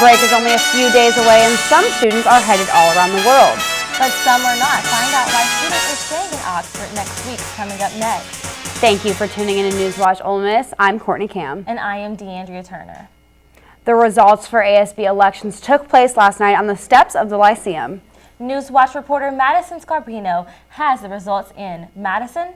break is only a few days away and some students are headed all around the world. But some are not. Find out why students are staying in Oxford next week, coming up next. Thank you for tuning in to NewsWatch Ole Miss. I'm Courtney Cam. And I am DeAndrea Turner. The results for ASB elections took place last night on the steps of the Lyceum. NewsWatch reporter Madison Scarbino has the results in. Madison?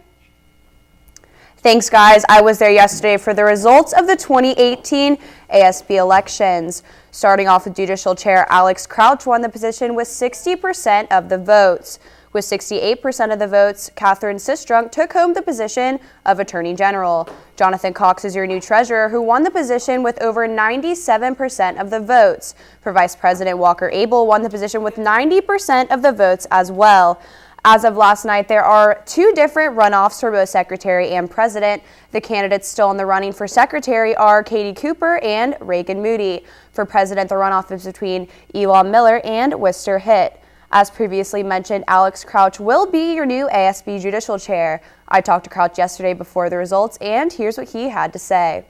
Thanks, guys. I was there yesterday for the results of the 2018 ASB elections. Starting off with Judicial Chair Alex Crouch won the position with 60% of the votes. With 68% of the votes, Catherine Sistrunk took home the position of Attorney General. Jonathan Cox is your new treasurer, who won the position with over 97% of the votes. For Vice President, Walker Abel won the position with 90% of the votes as well. As of last night, there are two different runoffs for both secretary and president. The candidates still in the running for secretary are Katie Cooper and Reagan Moody. For president, the runoff is between Elon Miller and Wister Hitt. As previously mentioned, Alex Crouch will be your new ASB judicial chair. I talked to Crouch yesterday before the results, and here's what he had to say.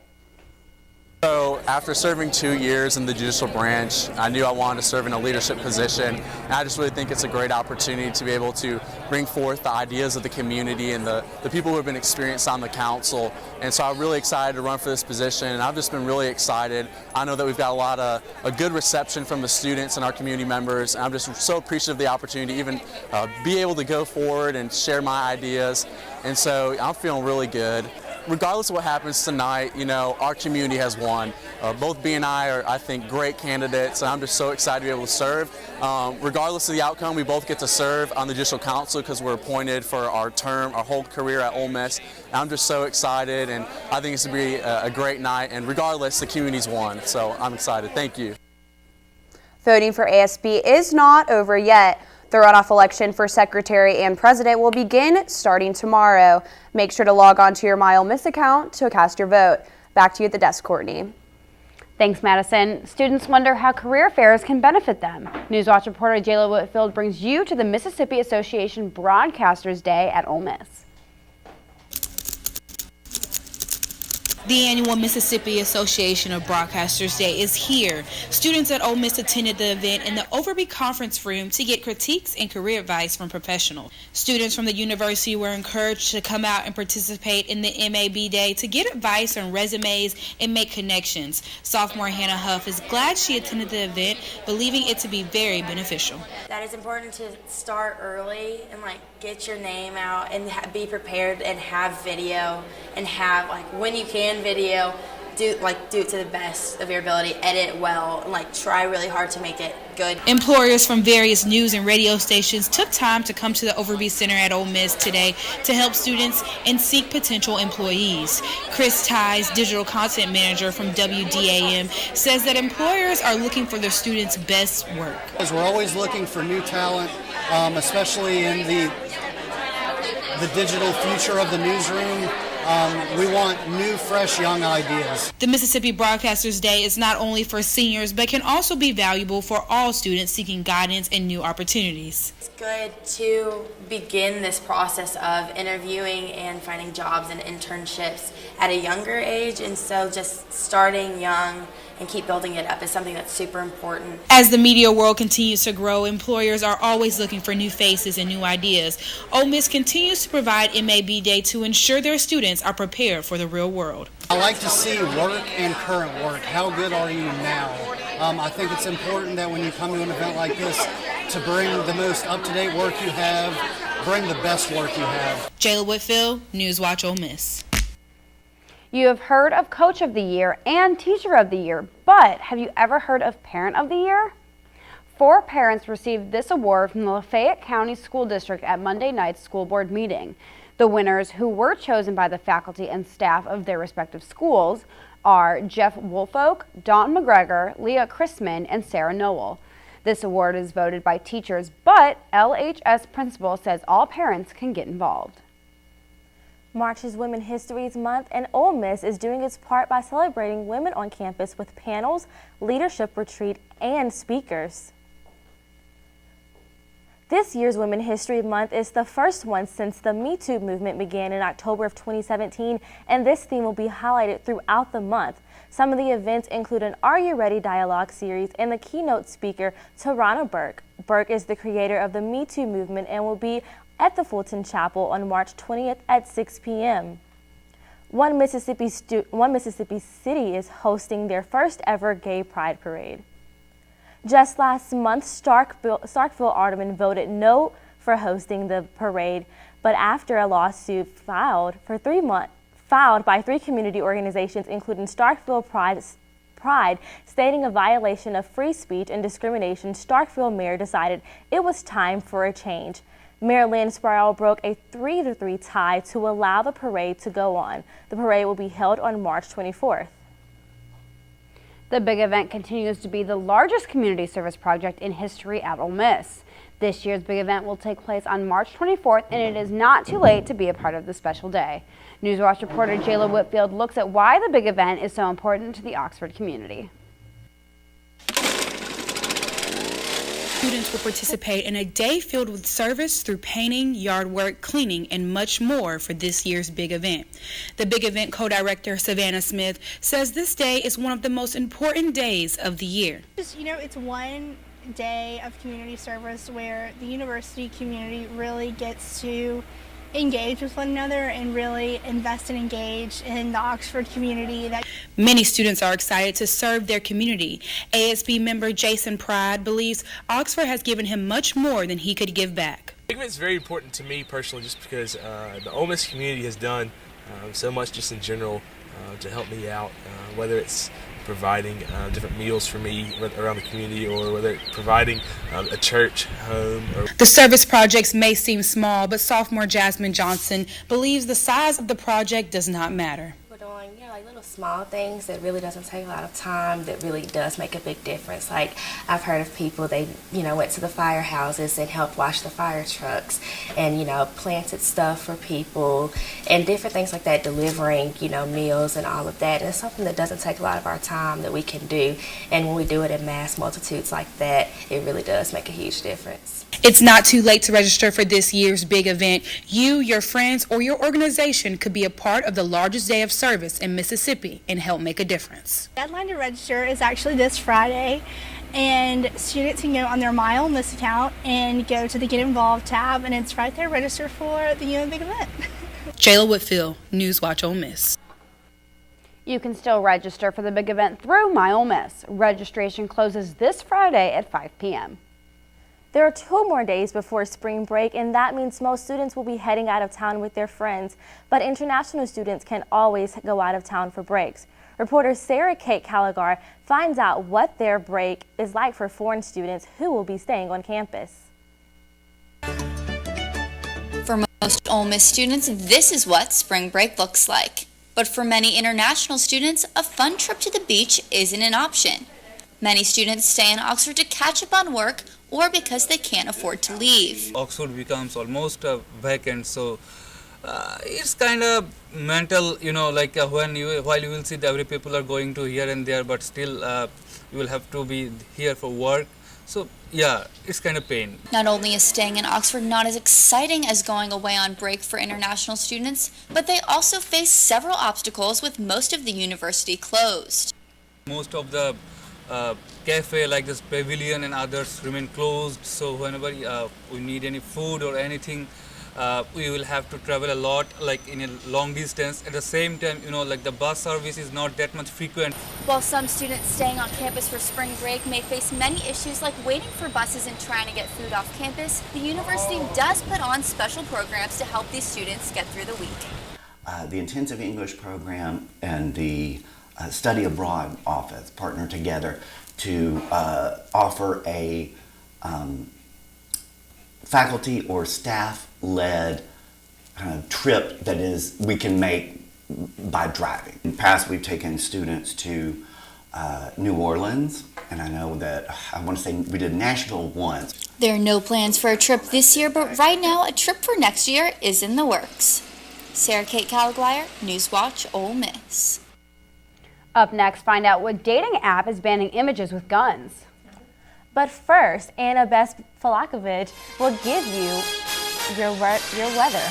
So after serving 2 years in the judicial branch, I knew I wanted to serve in a leadership position, and I just really think it's a great opportunity to be able to bring forth the ideas of the community and the people who have been experienced on the council. And so I'm really excited to run for this position, and I've just been really excited. I know that we've got a good reception from the students and our community members, and I'm just so appreciative of the opportunity to even be able to go forward and share my ideas. And so I'm feeling really good. Regardless of what happens tonight, you know, our community has won. Both B and I are, I think, great candidates, and I'm just so excited to be able to serve. Regardless of the outcome, we both get to serve on the Judicial Council because we're appointed for our term, our whole career at Ole Miss. And I'm just so excited, and I think it's going to be a great night. And regardless, the community's won, so I'm excited. Thank you. Voting for ASB is not over yet. The runoff election for secretary and president will begin starting tomorrow. Make sure to log on to your My Ole Miss account to cast your vote. Back to you at the desk, Courtney. Thanks, Madison. Students wonder how career fairs can benefit them. NewsWatch reporter Jayla Whitfield brings you to the Mississippi Association Broadcasters Day at Ole Miss. The annual Mississippi Association of Broadcasters Day is here. Students at Ole Miss attended the event in the Overby Conference Room to get critiques and career advice from professionals. Students from the university were encouraged to come out and participate in the MAB Day to get advice on resumes and make connections. Sophomore Hannah Huff is glad she attended the event, believing it to be very beneficial. That it's important to start early and get your name out and be prepared and have video and have when you can video, do it to the best of your ability, edit well, and try really hard to make it good. Employers from various news and radio stations took time to come to the Overby Center at Ole Miss today to help students and seek potential employees. Chris Tighe, digital content manager from WDAM, says that employers are looking for their students' best work. We're always looking for new talent, especially in the digital future of the newsroom. We want new, fresh, young ideas. The Mississippi Broadcasters Day is not only for seniors, but can also be valuable for all students seeking guidance and new opportunities. It's good to begin this process of interviewing and finding jobs and internships at a younger age, and so just starting young and keep building it up is something that's super important. As the media world continues to grow, employers are always looking for new faces and new ideas. Ole Miss continues to provide MAB Day to ensure their students are prepared for the real world. I like to see work and current work. How good are you now? I think it's important that when you come to an event like this to bring the most up-to-date work you have, bring the best work you have. Jayla Whitfield, NewsWatch Ole Miss. You have heard of Coach of the Year and Teacher of the Year, but have you ever heard of Parent of the Year? 4 parents received this award from the Lafayette County School District at Monday night's school board meeting. The winners, who were chosen by the faculty and staff of their respective schools, are Jeff Woolfolk, Dawn McGregor, Leah Chrisman, and Sarah Noel. This award is voted by teachers, but LHS principal says all parents can get involved. March is Women History Month, and Ole Miss is doing its part by celebrating women on campus with panels, leadership retreat, and speakers. This year's Women's History Month is the first one since the Me Too movement began in October of 2017, and this theme will be highlighted throughout the month. Some of the events include an Are You Ready dialogue series and the keynote speaker, Tarana Burke. Burke is the creator of the Me Too movement and will be at the Fulton Chapel on March 20th at 6 p.m. One Mississippi city is hosting their first ever Gay Pride Parade. Just last month, Starkville Alderman voted no for hosting the parade, but after a lawsuit filed by 3 community organizations, including Starkville Pride, stating a violation of free speech and discrimination, Starkville mayor decided it was time for a change. Mayor Lynn Sproul broke a 3-3 tie to allow the parade to go on. The parade will be held on March 24th. The big event continues to be the largest community service project in history at Ole Miss. This year's big event will take place on March 24th, and it is not too late to be a part of the special day. NewsWatch reporter Jayla Whitfield looks at why the big event is so important to the Oxford community. Students will participate in a day filled with service through painting, yard work, cleaning, and much more for this year's big event. The big event co-director Savannah Smith says this day is one of the most important days of the year. It's one day of community service where the university community really gets to engage with one another and really invest and engage in the Oxford community. Many students are excited to serve their community. ASB member Jason Pride believes Oxford has given him much more than he could give back. I think it's very important to me personally just because the Ole Miss community has done so much just in general to help me out, whether it's providing different meals for me around the community or whether it's providing a church, home. The service projects may seem small, but sophomore Jasmine Johnson believes the size of the project does not matter. We're doing, little small things that really doesn't take a lot of time that really does make a big difference. Like I've heard of people, they, went to the firehouses and helped wash the fire trucks and, planted stuff for people and different things like that, delivering, meals and all of that. And it's something that doesn't take a lot of our time that we can do. And when we do it in mass multitudes like that, it really does make a huge difference. It's not too late to register for this year's big event. You, your friends, or your organization could be a part of the largest day of service in Mississippi and help make a difference. The deadline to register is actually this Friday, and students can go on their My Ole Miss account and go to the Get Involved tab, and it's right there, register for the big event. Jayla Whitfield, NewsWatch Ole Miss. You can still register for the big event through My Ole Miss. Registration closes this Friday at 5 p.m. There are 2 more days before spring break, and that means most students will be heading out of town with their friends. But international students can always go out of town for breaks. Reporter Sarah Kate Callagher finds out what their break is like for foreign students who will be staying on campus. For most Ole Miss students, this is what spring break looks like. But for many international students, a fun trip to the beach isn't an option. Many students stay in Oxford to catch up on work or because they can't afford to leave. Oxford becomes almost vacant, so it's kind of mental, while you will see that every people are going to here and there, but still you will have to be here for work. So yeah, it's kind of pain. Not only is staying in Oxford not as exciting as going away on break for international students, but they also face several obstacles with most of the university closed. Most of the cafe like this pavilion and others remain closed, so whenever we need any food or anything, we will have to travel a lot, like in a long distance. At the same time, the bus service is not that much frequent. While some students staying on campus for spring break may face many issues like waiting for buses and trying to get food off campus, the university does put on special programs to help these students get through the week. The intensive English program and the study abroad office partner together to offer a faculty or staff-led kind of trip that we can make by driving. In the past, we've taken students to New Orleans, and I know that, I want to say we did Nashville once. There are no plans for a trip this year, but right now a trip for next year is in the works. Sarah Kate Callagher, NewsWatch Ole Miss. Up next, find out what dating app is banning images with guns. But first, Anna Falakovic will give you your weather.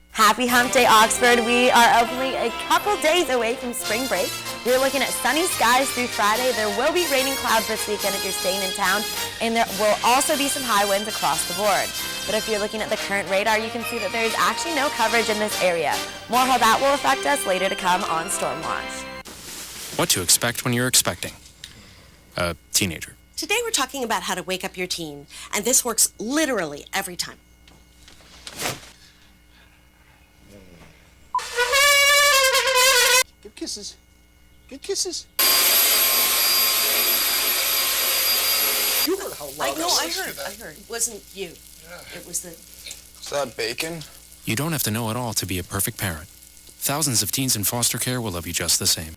Happy Hump Day, Oxford. We are only a couple days away from spring break. We're looking at sunny skies through Friday. There will be raining clouds this weekend if you're staying in town, and there will also be some high winds across the board. But if you're looking at the current radar, you can see that there is actually no coverage in this area. More how that will affect us later to come on Storm Watch. What to expect when you're expecting a teenager. Today we're talking about how to wake up your teen, and this works literally every time. Give kisses. Give kisses. You heard how loud I heard. It wasn't you. Yeah. It was the... Is that bacon? You don't have to know it all to be a perfect parent. Thousands of teens in foster care will love you just the same.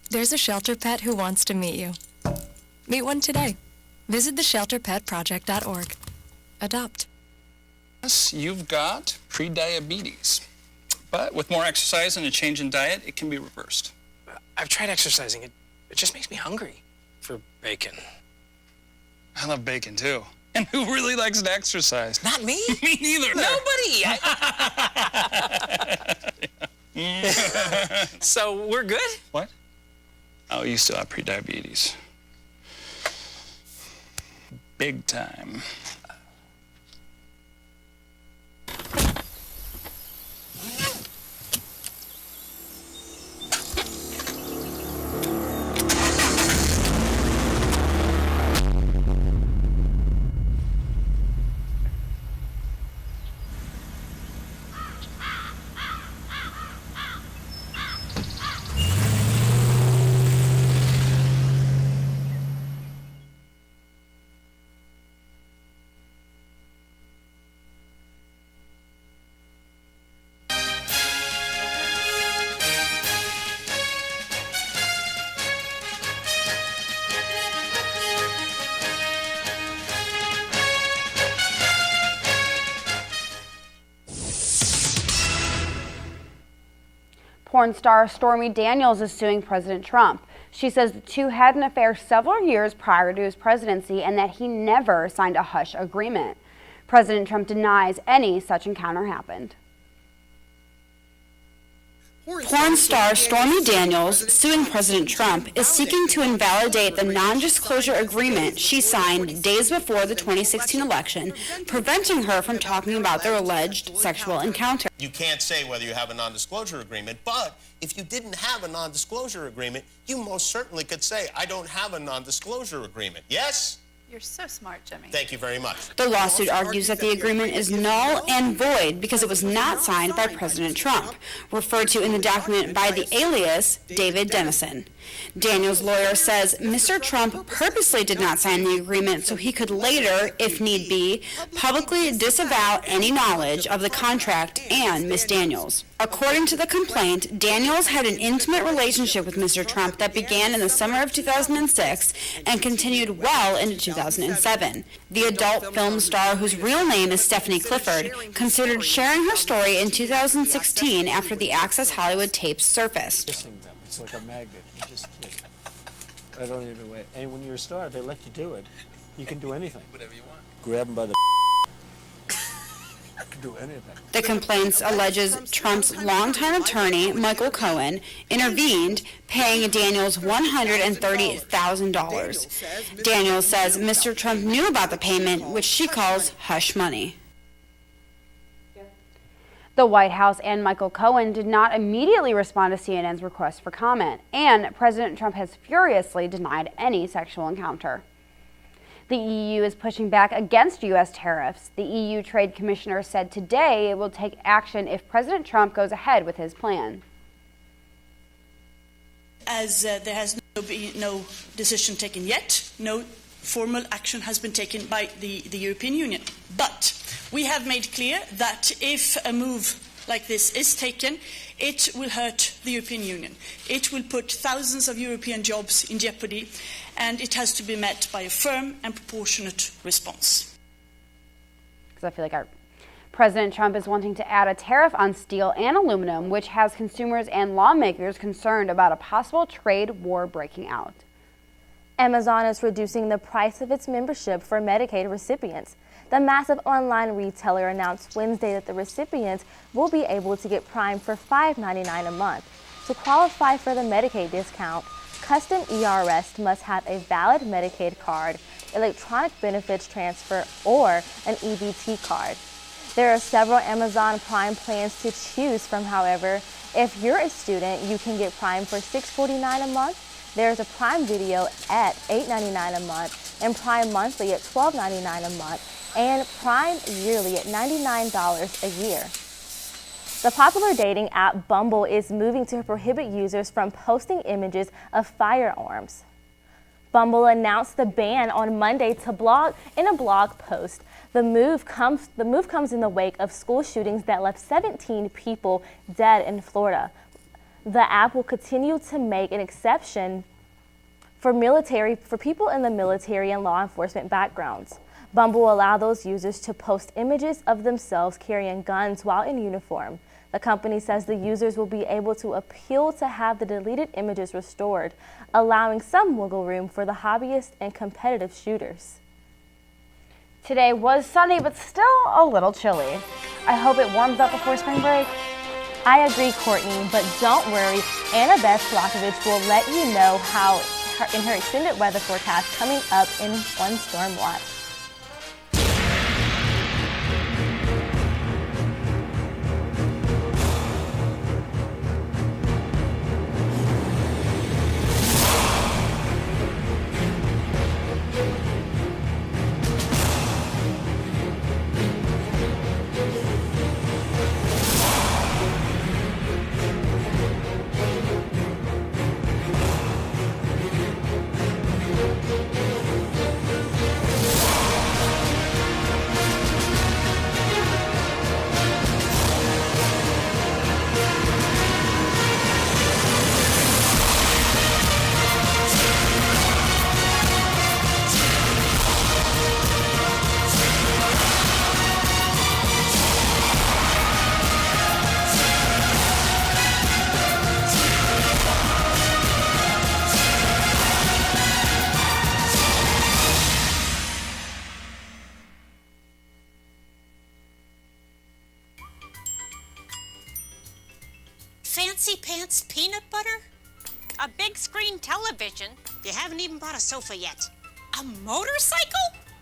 There's a shelter pet who wants to meet you. Meet one today. Visit theshelterpetproject.org. Adopt. Yes, you've got pre-diabetes. But with more exercise and a change in diet, it can be reversed. I've tried exercising. It just makes me hungry for bacon. I love bacon, too. And who really likes to exercise? Not me. Me neither. Nobody. So we're good? What? Oh, you still have pre-diabetes. Big time. Porn star Stormy Daniels is suing President Trump. She says the two had an affair several years prior to his presidency and that he never signed a hush agreement. President Trump denies any such encounter happened. Porn star Stormy Daniels, suing President Trump, is seeking to invalidate the non-disclosure agreement she signed days before the 2016 election, preventing her from talking about their alleged sexual encounter. You can't say whether you have a non-disclosure agreement, but if you didn't have a non-disclosure agreement, you most certainly could say, I don't have a non-disclosure agreement. Yes? You're so smart, Jimmy. Thank you very much. The lawsuit argues that the agreement is null and void because it was not signed by President Trump, referred to in the document by the alias David Dennison. Daniels' lawyer says Mr. Trump purposely did not sign the agreement so he could later, if need be, publicly disavow any knowledge of the contract and Ms. Daniels. According to the complaint, Daniels had an intimate relationship with Mr. Trump that began in the summer of 2006 and continued well into 2007. The adult film star, whose real name is Stephanie Clifford, considered sharing her story in 2016 after the Access Hollywood tapes surfaced. It's like a magnet. You just, I don't even know. And when you're a star, they let you do it. You can do anything. Whatever you want. Grab them by the you can do anything. The complaint alleges Trump's longtime attorney, Michael Cohen, intervened, paying Daniels $130,000. Daniels says Mr. Trump knew about the payment, which she calls hush money. The White House and Michael Cohen did not immediately respond to CNN's request for comment, and President Trump has furiously denied any sexual encounter. The EU is pushing back against U.S. tariffs. The EU Trade Commissioner said today it will take action if President Trump goes ahead with his plan. As there has been no decision taken yet, no formal action has been taken by the European Union. But we have made clear that if a move like this is taken, it will hurt the European Union. It will put thousands of European jobs in jeopardy, and it has to be met by a firm and proportionate response. Because I feel like our President Trump is wanting to add a tariff on steel and aluminum, which has consumers and lawmakers concerned about a possible trade war breaking out. Amazon is reducing the price of its membership for Medicaid recipients. The massive online retailer announced Wednesday that the recipients will be able to get Prime for $5.99 a month. To qualify for the Medicaid discount, custom ERS must have a valid Medicaid card, electronic benefits transfer, or an EBT card. There are several Amazon Prime plans to choose from, however. If you're a student, you can get Prime for $6.49 a month. There's a Prime Video at $8.99 a month, and Prime Monthly at $12.99 a month, and Prime Yearly at $99 a year. The popular dating app Bumble is moving to prohibit users from posting images of firearms. Bumble announced the ban on Monday to blog in a blog post. The move comes in the wake of school shootings that left 17 people dead in Florida. The app will continue to make an exception for people in the military and law enforcement backgrounds. Bumble will allow those users to post images of themselves carrying guns while in uniform. The company says the users will be able to appeal to have the deleted images restored, allowing some wiggle room for the hobbyists and competitive shooters. Today was sunny, but still a little chilly. I hope it warms up before spring break. I agree, Courtney, but don't worry. Annabeth Slakovich will let you know how in her extended weather forecast coming up in One Storm Watch. Fancy pants peanut butter? A big screen television? You haven't even bought a sofa yet. A motorcycle?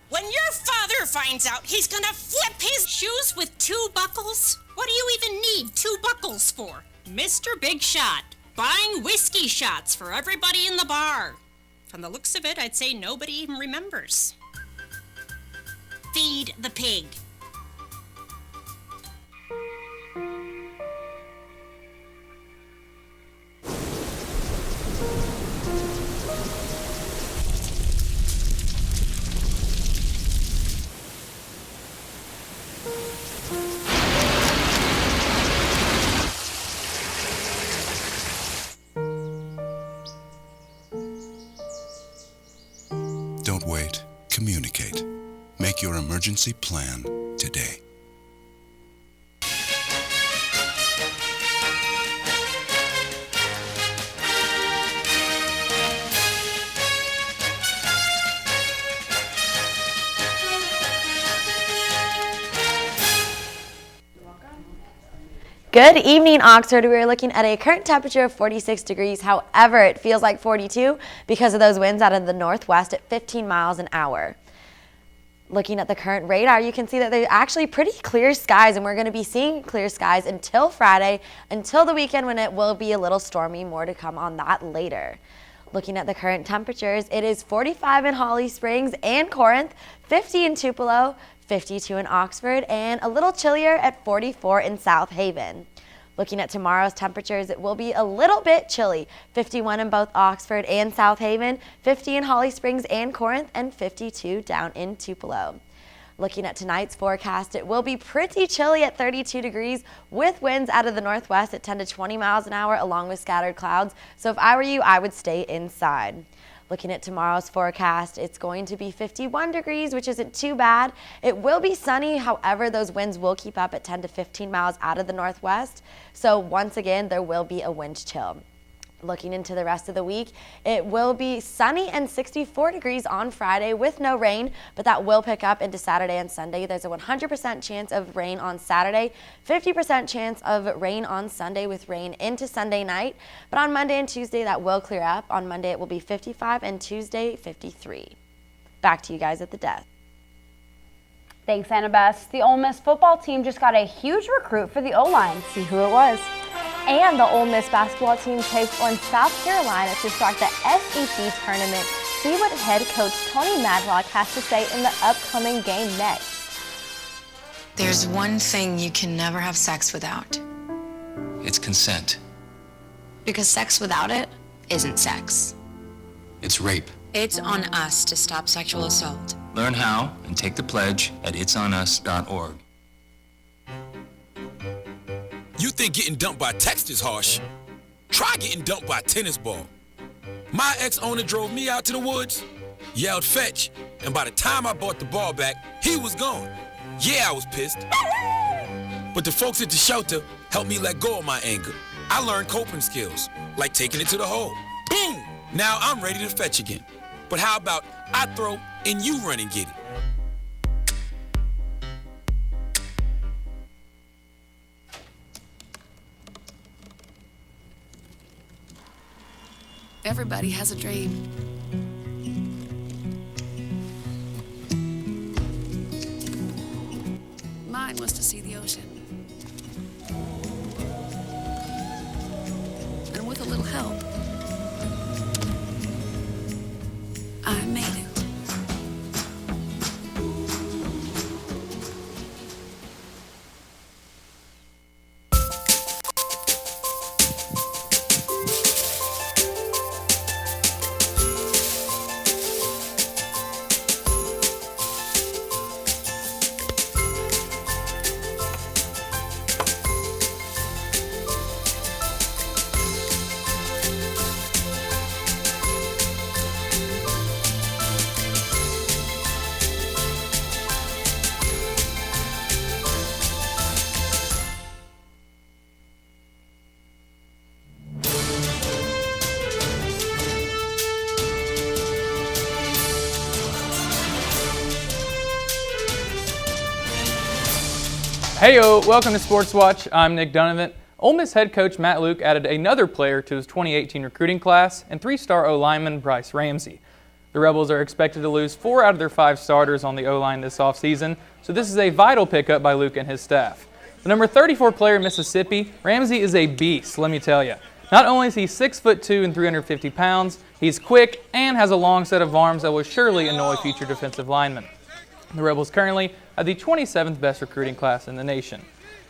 When your father finds out, he's gonna flip his shoes with 2 buckles? What do you even need 2 buckles for? Mr. Big Shot, buying whiskey shots for everybody in the bar. From the looks of it, I'd say nobody even remembers. Feed the pig. Don't wait. Communicate. Make your emergency plan today. Good evening, Oxford. We are looking at a current temperature of 46 degrees. However, it feels like 42 because of those winds out of the northwest at 15 miles an hour. Looking at the current radar, you can see that they're actually pretty clear skies, and we're going to be seeing clear skies until Friday, until the weekend when it will be a little stormy. More to come on that later. Looking at the current temperatures, it is 45 in Holly Springs and Corinth, 50 in Tupelo, 52 in Oxford, and a little chillier at 44 in South Haven. Looking at tomorrow's temperatures, it will be a little bit chilly. 51 in both Oxford and South Haven, 50 in Holly Springs and Corinth, and 52 down in Tupelo. Looking at tonight's forecast, it will be pretty chilly at 32 degrees with winds out of the northwest at 10 to 20 miles an hour along with scattered clouds. So if I were you, I would stay inside. Looking at tomorrow's forecast, it's going to be 51 degrees, which isn't too bad. It will be sunny, however, those winds will keep up at 10 to 15 miles out of the northwest. So once again, there will be a wind chill. Looking into the rest of the week, it will be sunny and 64 degrees on Friday with no rain, but that will pick up into Saturday and Sunday. There's a 100% chance of rain on Saturday, 50% chance of rain on Sunday with rain into Sunday night. But on Monday and Tuesday, that will clear up. On Monday, it will be 55 and Tuesday, 53. Back to you guys at the desk. Thanks, Annabeth. The Ole Miss football team just got a huge recruit for the O-line. See who it was. And the Ole Miss basketball team takes on South Carolina to start the SEC tournament. See what head coach Tony Madlock has to say in the upcoming game next. There's one thing you can never have sex without. It's consent. Because sex without it isn't sex. It's rape. It's on us to stop sexual assault. Learn how and take the pledge at itsonus.org. You think getting dumped by text is harsh? Try getting dumped by a tennis ball. My ex-owner drove me out to the woods, yelled fetch, and by the time I brought the ball back, he was gone. Yeah, I was pissed. But the folks at the shelter helped me let go of my anger. I learned coping skills, like taking it to the hole. Boom! Now I'm ready to fetch again. But how about I throw and you run and get it? Everybody has a dream. Mine was to see the ocean. And with a little help, I made it. Heyo, welcome to Sports Watch. I'm Nick Donovan. Ole Miss head coach Matt Luke added another player to his 2018 recruiting class and three-star O-lineman Bryce Ramsey. The Rebels are expected to lose 4 out of their 5 starters on the O-line this offseason, so this is a vital pickup by Luke and his staff. The number 34 player in Mississippi, Ramsey is a beast, let me tell you. Not only is he 6'2" and 350 pounds, he's quick and has a long set of arms that will surely annoy future defensive linemen. The Rebels currently have the 27th best recruiting class in the nation.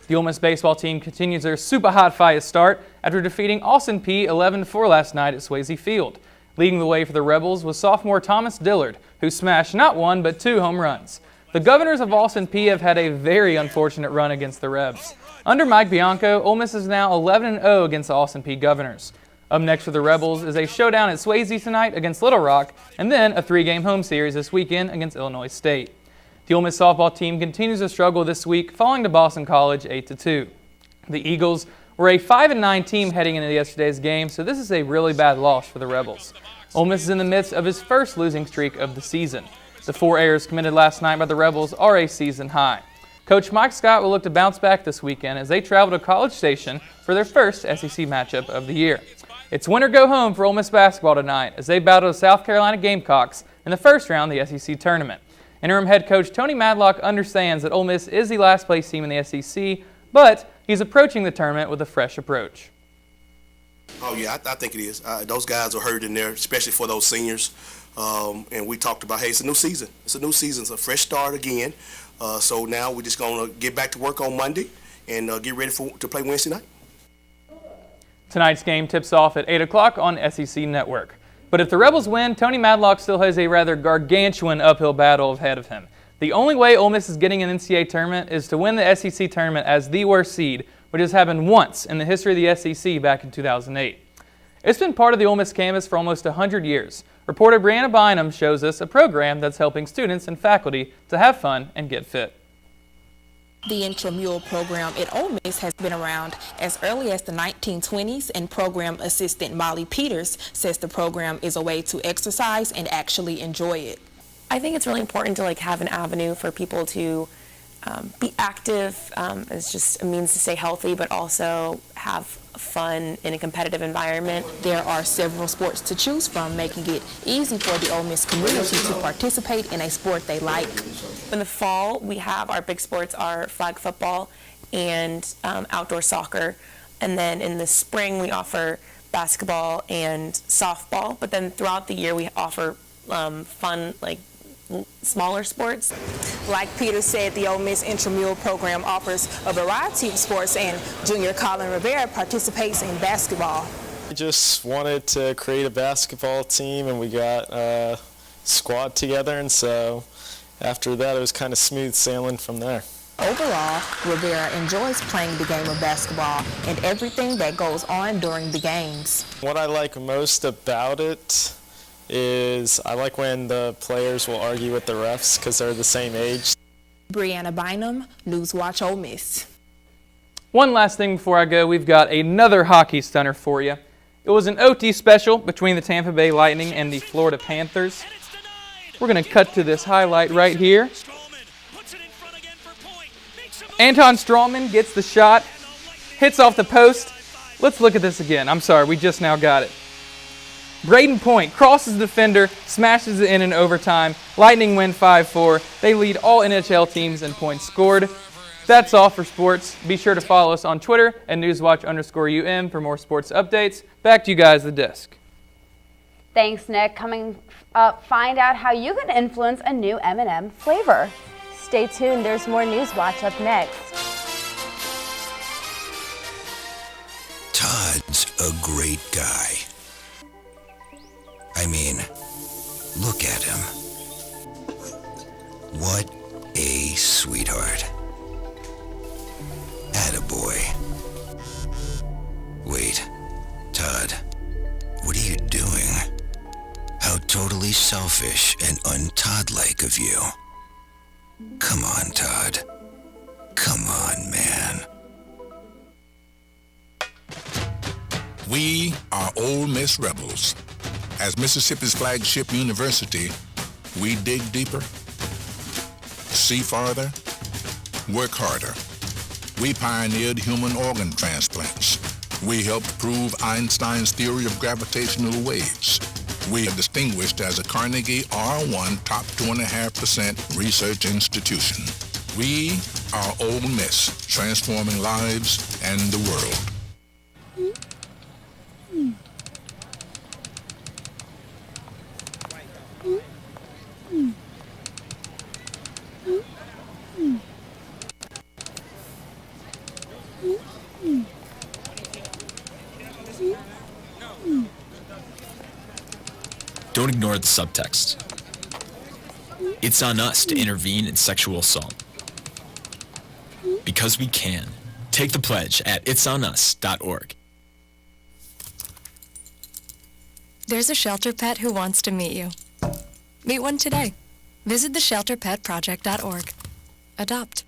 The Ole Miss baseball team continues their super hot fire start after defeating Austin Peay 11-4 last night at Swayze Field. Leading the way for the Rebels was sophomore Thomas Dillard, who smashed not 1 but 2 home runs. The Governors of Austin Peay have had a very unfortunate run against the Rebs. Under Mike Bianco, Ole Miss is now 11-0 against the Austin Peay Governors. Up next for the Rebels is a showdown at Swayze tonight against Little Rock, and then a 3-game home series this weekend against Illinois State. The Ole Miss softball team continues to struggle this week, falling to Boston College 8-2. The Eagles were a 5-9 team heading into yesterday's game, so this is a really bad loss for the Rebels. Ole Miss is in the midst of his first losing streak of the season. The 4 errors committed last night by the Rebels are a season high. Coach Mike Scott will look to bounce back this weekend as they travel to College Station for their first SEC matchup of the year. It's win or go home for Ole Miss basketball tonight as they battle the South Carolina Gamecocks in the first round of the SEC tournament. Interim head coach Tony Madlock understands that Ole Miss is the last place team in the SEC, but he's approaching the tournament with a fresh approach. Oh, yeah, I think it is. Those guys are hurt in there, especially for those seniors. And we talked about, hey, it's a new season. It's a new season. It's a fresh start again. So now we're just going to get back to work on Monday and get ready to play Wednesday night. Tonight's game tips off at 8 o'clock on SEC Network. But if the Rebels win, Tony Madlock still has a rather gargantuan uphill battle ahead of him. The only way Ole Miss is getting an NCAA tournament is to win the SEC tournament as the worst seed, which has happened once in the history of the SEC back in 2008. It's been part of the Ole Miss canvas for almost 100 years, Reporter Brianna Bynum shows us a program that's helping students and faculty to have fun and get fit. The intramural program at Ole Miss has been around as early as the 1920s, and program assistant Molly Peters says the program is a way to exercise and actually enjoy it. I think it's really important to have an avenue for people to be active as just a means to stay healthy, but also have fun in a competitive environment. There are several sports to choose from, making it easy for the Ole Miss community to participate in a sport they like. In the fall, we have our big sports are flag football and outdoor soccer. And then in the spring, we offer basketball and softball. But then throughout the year, we offer fun, smaller sports. Like Peter said, the Ole Miss intramural program offers a variety of sports, and junior Colin Rivera participates in basketball. We just wanted to create a basketball team, and we got a squad together, and so after that it was kind of smooth sailing from there. Overall, Rivera enjoys playing the game of basketball and everything that goes on during the games. What I like most about it is I like when the players will argue with the refs because they're the same age. Brianna Bynum, NewsWatch Ole Miss. One last thing before I go, we've got another hockey stunner for you. It was an OT special between the Tampa Bay Lightning and the Florida Panthers. We're going to cut to this highlight right here. Anton Strawman gets the shot, hits off the post. Let's look at this again. I'm sorry, we just now got it. Braden Point crosses the defender, smashes it in overtime. Lightning win 5-4. They lead all NHL teams in points scored. That's all for sports. Be sure to follow us on Twitter at NewsWatch_UM for more sports updates. Back to you guys, the disc. Thanks, Nick. Coming up, find out how you can influence a new M&M flavor. Stay tuned. There's more NewsWatch up next. Todd's a great guy. I mean, look at him. What a sweetheart. Attaboy. Wait, Todd, what are you doing? How totally selfish and un-Todd-like of you. Come on, Todd. Come on, man. We are Ole Miss Rebels. As Mississippi's flagship university, we dig deeper, see farther, work harder. We pioneered human organ transplants. We helped prove Einstein's theory of gravitational waves. We are distinguished as a Carnegie R1 top 2.5% research institution. We are Ole Miss, transforming lives and the world. Don't ignore the subtext. It's on us to intervene in sexual assault. Because we can. Take the pledge at itsonus.org. There's a shelter pet who wants to meet you. Meet one today. Visit theshelterpetproject.org. Adopt.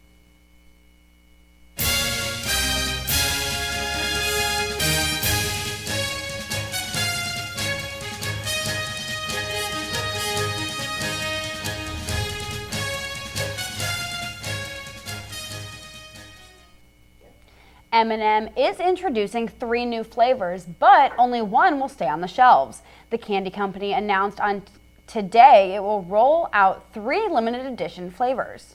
M&M is introducing 3 new flavors, but only one will stay on the shelves. The candy company announced on today it will roll out 3 limited edition flavors.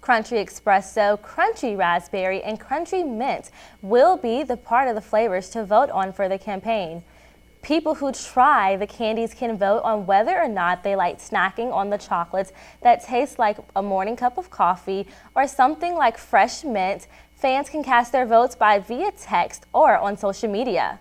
Crunchy Espresso, Crunchy Raspberry, and Crunchy Mint will be the part of the flavors to vote on for the campaign. People who try the candies can vote on whether or not they like snacking on the chocolates that taste like a morning cup of coffee or something like fresh mint. Fans can cast their votes via text or on social media.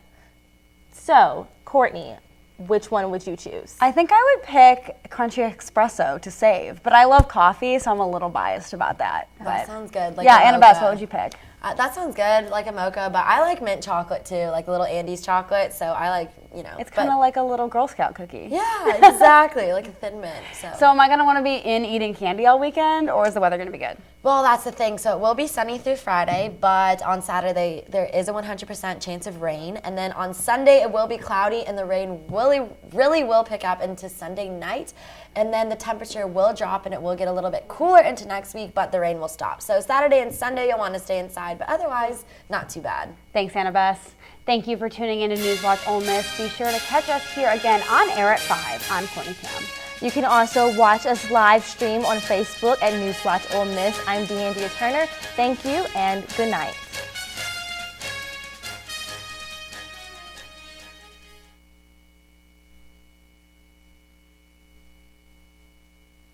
So, Courtney, which one would you choose? I think I would pick Crunchy Espresso to save, but I love coffee, so I'm a little biased about that. That sounds good. Yeah, Annabeth, what would you pick? That sounds good, like a mocha, but I like mint chocolate too, like little Andes chocolate, so I like you know. It's kind of like a little Girl Scout cookie. Yeah, exactly, like a Thin Mint. So am I going to want to be in eating candy all weekend, or is the weather going to be good? Well, that's the thing. So it will be sunny through Friday, but on Saturday there is a 100% chance of rain. And then on Sunday it will be cloudy and the rain really will pick up into Sunday night. And then the temperature will drop and it will get a little bit cooler into next week, but the rain will stop. So Saturday and Sunday you'll want to stay inside, but otherwise not too bad. Thanks, Annabeth. Thank you for tuning in to NewsWatch Ole Miss. Be sure to catch us here again on air at 5. I'm Courtney Tam. You can also watch us live stream on Facebook at NewsWatch Ole Miss. I'm DeAndrea Turner. Thank you and good night.